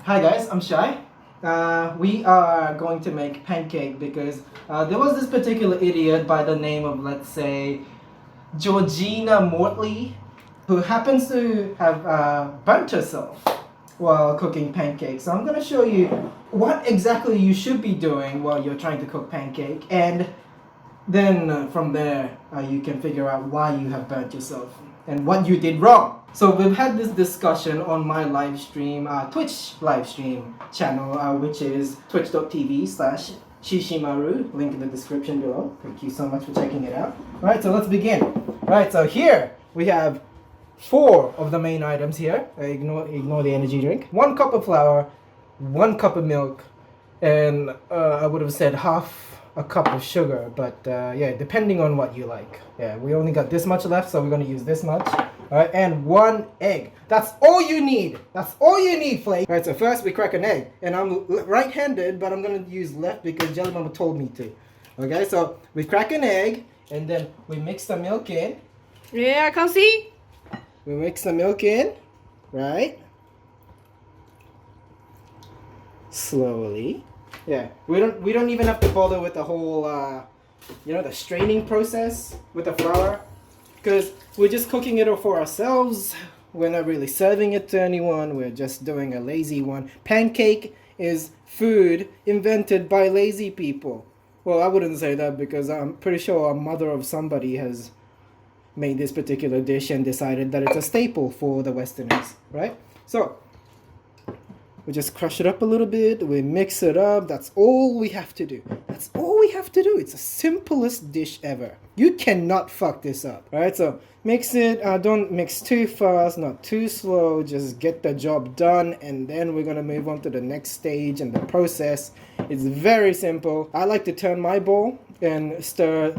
Hi guys, I'm Shai. We are going to make pancake because there was this particular idiot by the name of, let's say, Georgina Mortley, who happens to have burnt herself while cooking pancakes. So I'm going to show you what exactly you should be doing while you're trying to cook pancake, and then from there you can figure out why you have burnt yourself and what you did wrong. So we've had this discussion on my live stream, Twitch live stream channel, which is twitch.tv/Shishimaru, link in the description below. Thank you so much for checking it out. Alright, so let's begin. Alright, so here we have 4 of the main items here. Ignore the energy drink. 1 cup of flour, 1 cup of milk, and I would have said half a cup of sugar, but yeah, depending on what you like. Yeah, we only got this much left, so we're going to use this much. Alright, and 1 egg. That's all you need. That's all you need, Flake. Alright, so first we crack an egg. And I'm right-handed, but I'm going to use left because Jelly Mama told me to. Okay, so we crack an egg, and then we mix the milk in. Yeah, I can see. We mix the milk in, right? Slowly. Yeah, we don't even have to bother with the whole, the straining process with the flour, because we're just cooking it for ourselves. We're not really serving it to anyone. We're just doing a lazy one. Pancake is food invented by lazy people. Well, I wouldn't say that because I'm pretty sure a mother of somebody has made this particular dish and decided that it's a staple for the Westerners, right? So we just crush it up a little bit, we mix it up, that's all we have to do. That's all we have to do. It's the simplest dish ever. You cannot fuck this up. Alright, so mix it, don't mix too fast, not too slow, just get the job done, and then we're gonna move on to the next stage and the process. It's very simple. I like to turn my bowl and stir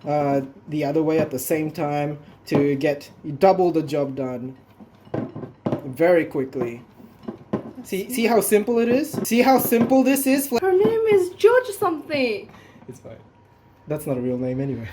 the other way at the same time to get double the job done very quickly. See how simple it is? See how simple this is? Her name is George something. It's fine. That's not a real name anyway.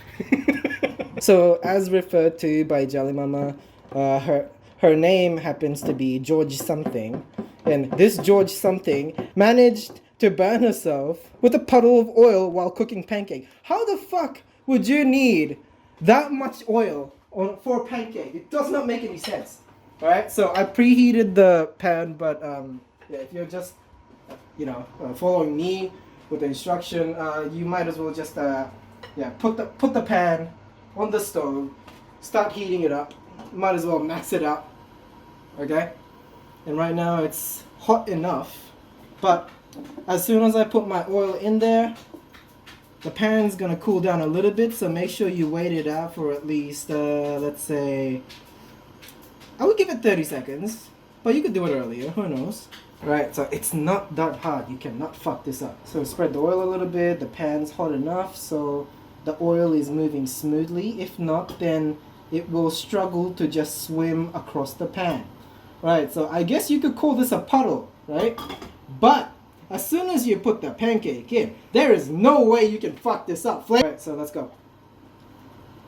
So, as referred to by Jelly Mama, her name happens to be George something. And this George something managed to burn herself with a puddle of oil while cooking pancake. How the fuck would you need that much oil for a pancake? It does not make any sense. Alright, so I preheated the pan, but yeah, if you're just, following me with the instruction, you might as well just, put the pan on the stove, start heating it up, might as well max it up, okay? And right now it's hot enough, but as soon as I put my oil in there, the pan's gonna cool down a little bit, so make sure you wait it out for at least, let's say, I would give it 30 seconds, but you could do it earlier, who knows. Right, so it's not that hard, you cannot fuck this up. So spread the oil a little bit, the pan's hot enough so the oil is moving smoothly. If not, then it will struggle to just swim across the pan. Right, so I guess you could call this a puddle, right? But as soon as you put the pancake in, there is no way you can fuck this up. Right, so let's go.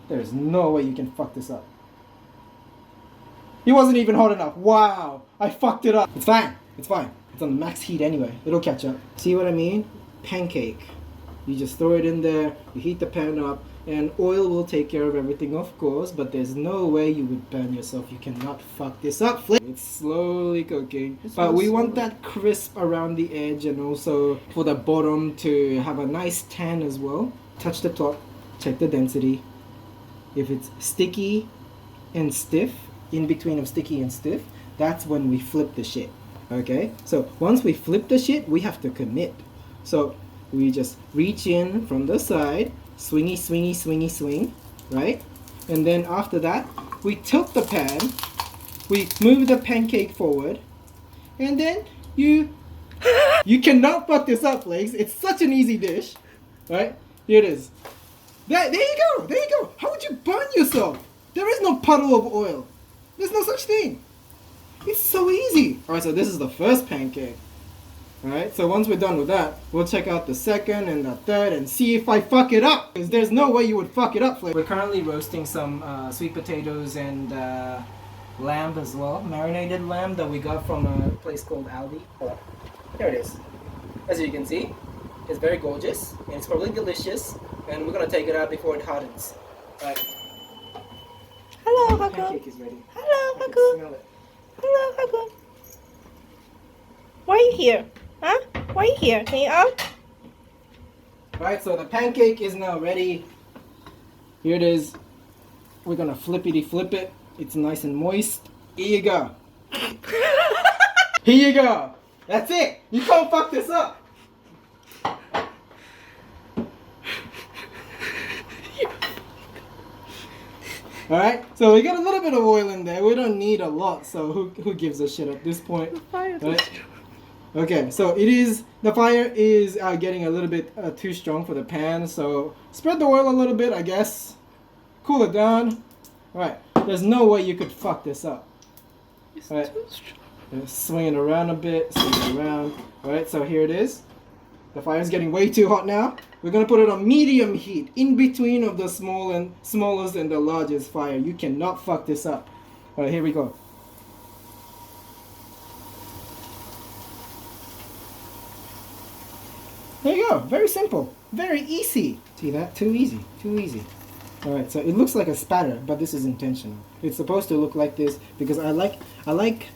There is no way you can fuck this up. It wasn't even hot enough. Wow, I fucked it up. It's fine. It's fine. It's on max heat anyway. It'll catch up. See what I mean? Pancake. You just throw it in there, you heat the pan up, and oil will take care of everything, of course, but there's no way you would burn yourself. You cannot fuck this up. It's slowly cooking, but we want that crisp around the edge and also for the bottom to have a nice tan as well. Touch the top, check the density. If it's sticky and stiff, in between of sticky and stiff, that's when we flip the shit. Okay, so once we flip the shit, we have to commit. So we just reach in from the side, swingy, swingy, swingy, swing, right? And then after that, we tilt the pan, we move the pancake forward, and then you cannot fuck this up, Flakes. It's such an easy dish, right? Here it is. There you go, there you go. How would you burn yourself? There is no puddle of oil. There's no such thing. It's so easy. Alright, so this is the first pancake. Alright, so once we're done with that, we'll check out the second and the third and see if I fuck it up. Because there's no way you would fuck it up. We're currently roasting some sweet potatoes and lamb as well, marinated lamb that we got from a place called Aldi. Here it is. As you can see, it's very gorgeous and it's probably delicious. And we're gonna take it out before it hardens. Alright. Hello, The Haku. pancake is ready. Hello, I can Haku. smell it. Hello, Haku. Why are you here? Huh? Why are you here? Can you out? Alright, so the pancake is now ready. Here it is. We're gonna flippity flip it. It's nice and moist. Here you go. Here you go. That's it. You can't fuck this up. Alright, so we got a little bit of oil in there. We don't need a lot, so who gives a shit at this point? Right? Okay, so the fire is getting a little bit too strong for the pan, so spread the oil a little bit, I guess. Cool it down. Alright, there's no way you could fuck this up. Alright, swing it around a bit, swing it around. Alright, so here it is. The fire's getting way too hot now. We're gonna put it on medium heat, in between of the smallest and the largest fire. You cannot fuck this up. Alright, here we go. There you go. Very simple. Very easy. See that? Too easy. Too easy. Alright, so it looks like a spatter, but this is intentional. It's supposed to look like this because I like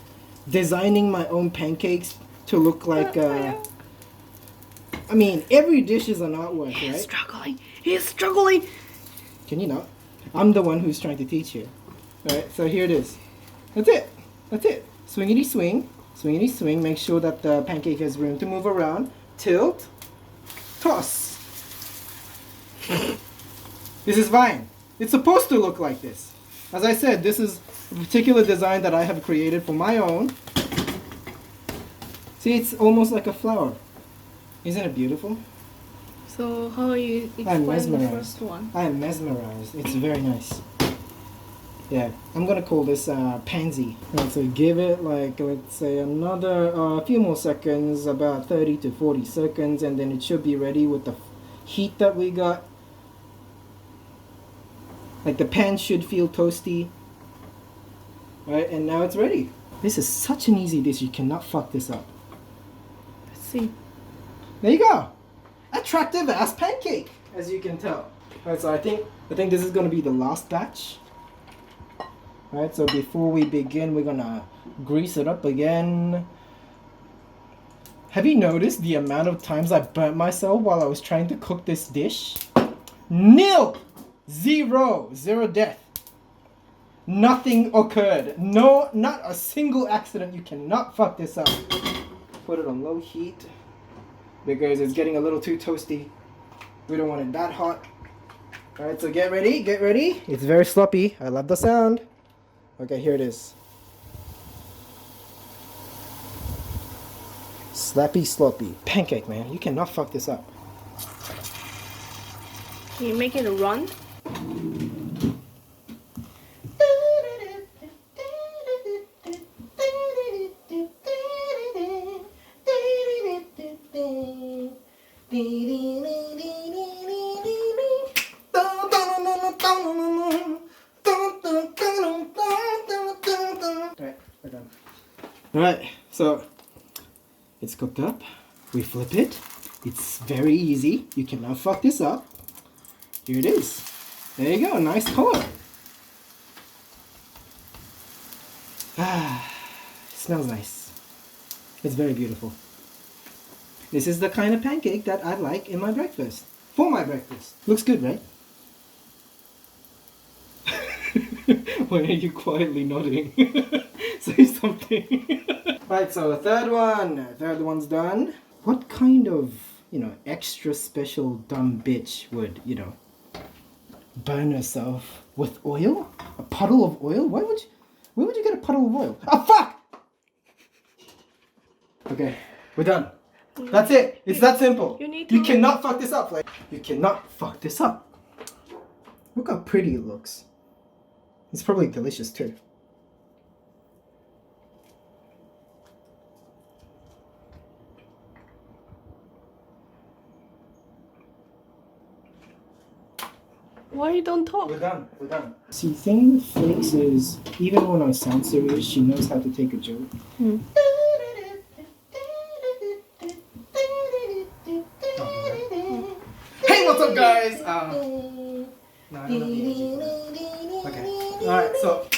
designing my own pancakes to look like I mean, every dish is an artwork, right? He's struggling. He's struggling. Can you not? I'm the one who's trying to teach you. Alright, so here it is. That's it. That's it. Swingity swing. Swingity swing. Make sure that the pancake has room to move around. Tilt. Toss. This is fine. It's supposed to look like this. As I said, this is a particular design that I have created for my own. See, it's almost like a flower. Isn't it beautiful? So how are you I'm explain the mesmerized. first one? I am mesmerized. It's very nice. Yeah, I'm gonna call this pansy. Right, so give it like, let's say another few more seconds, about 30 to 40 seconds, and then it should be ready with the heat that we got. Like the pan should feel toasty. Right, and now it's ready. This is such an easy dish, you cannot fuck this up. Let's see. There you go. Attractive ass pancake, as you can tell. Alright, so I think this is gonna be the last batch. Alright, so before we begin, we're gonna grease it up again. Have you noticed the amount of times I burnt myself while I was trying to cook this dish? Nil! Zero death. Nothing occurred. No, not a single accident. You cannot fuck this up. Put it on low heat because it's getting a little too toasty. We don't want it that hot. Alright, so get ready, get ready. It's very sloppy. I love the sound. Okay, here it is. Slappy sloppy. Pancake, man. You cannot fuck this up. Can you make it a run? Alright, we're done. Alright, so it's cooked up. We flip it. It's very easy. You cannot fuck this up. Here it is. There you go. Nice color. Ah, smells nice. It's very beautiful. This is the kind of pancake that I like in my breakfast. For my breakfast. Looks good, right? Why are you quietly nodding? Say something. Right, so the third one. Third one's done. What kind of, extra special dumb bitch would, burn herself with oil? A puddle of oil? Where would you get a puddle of oil? Oh, fuck! Okay, we're done. That's it. It's that simple. You cannot fuck this up. Like, you cannot fuck this up. Look how pretty it looks. It's probably delicious too. Why you don't talk? We're done. We're done. See, thing with Flakes is even when I sound serious, she knows how to take a joke. Hmm. Hey, what's up, guys? No, I don't know the energy for it. Okay. All right. So.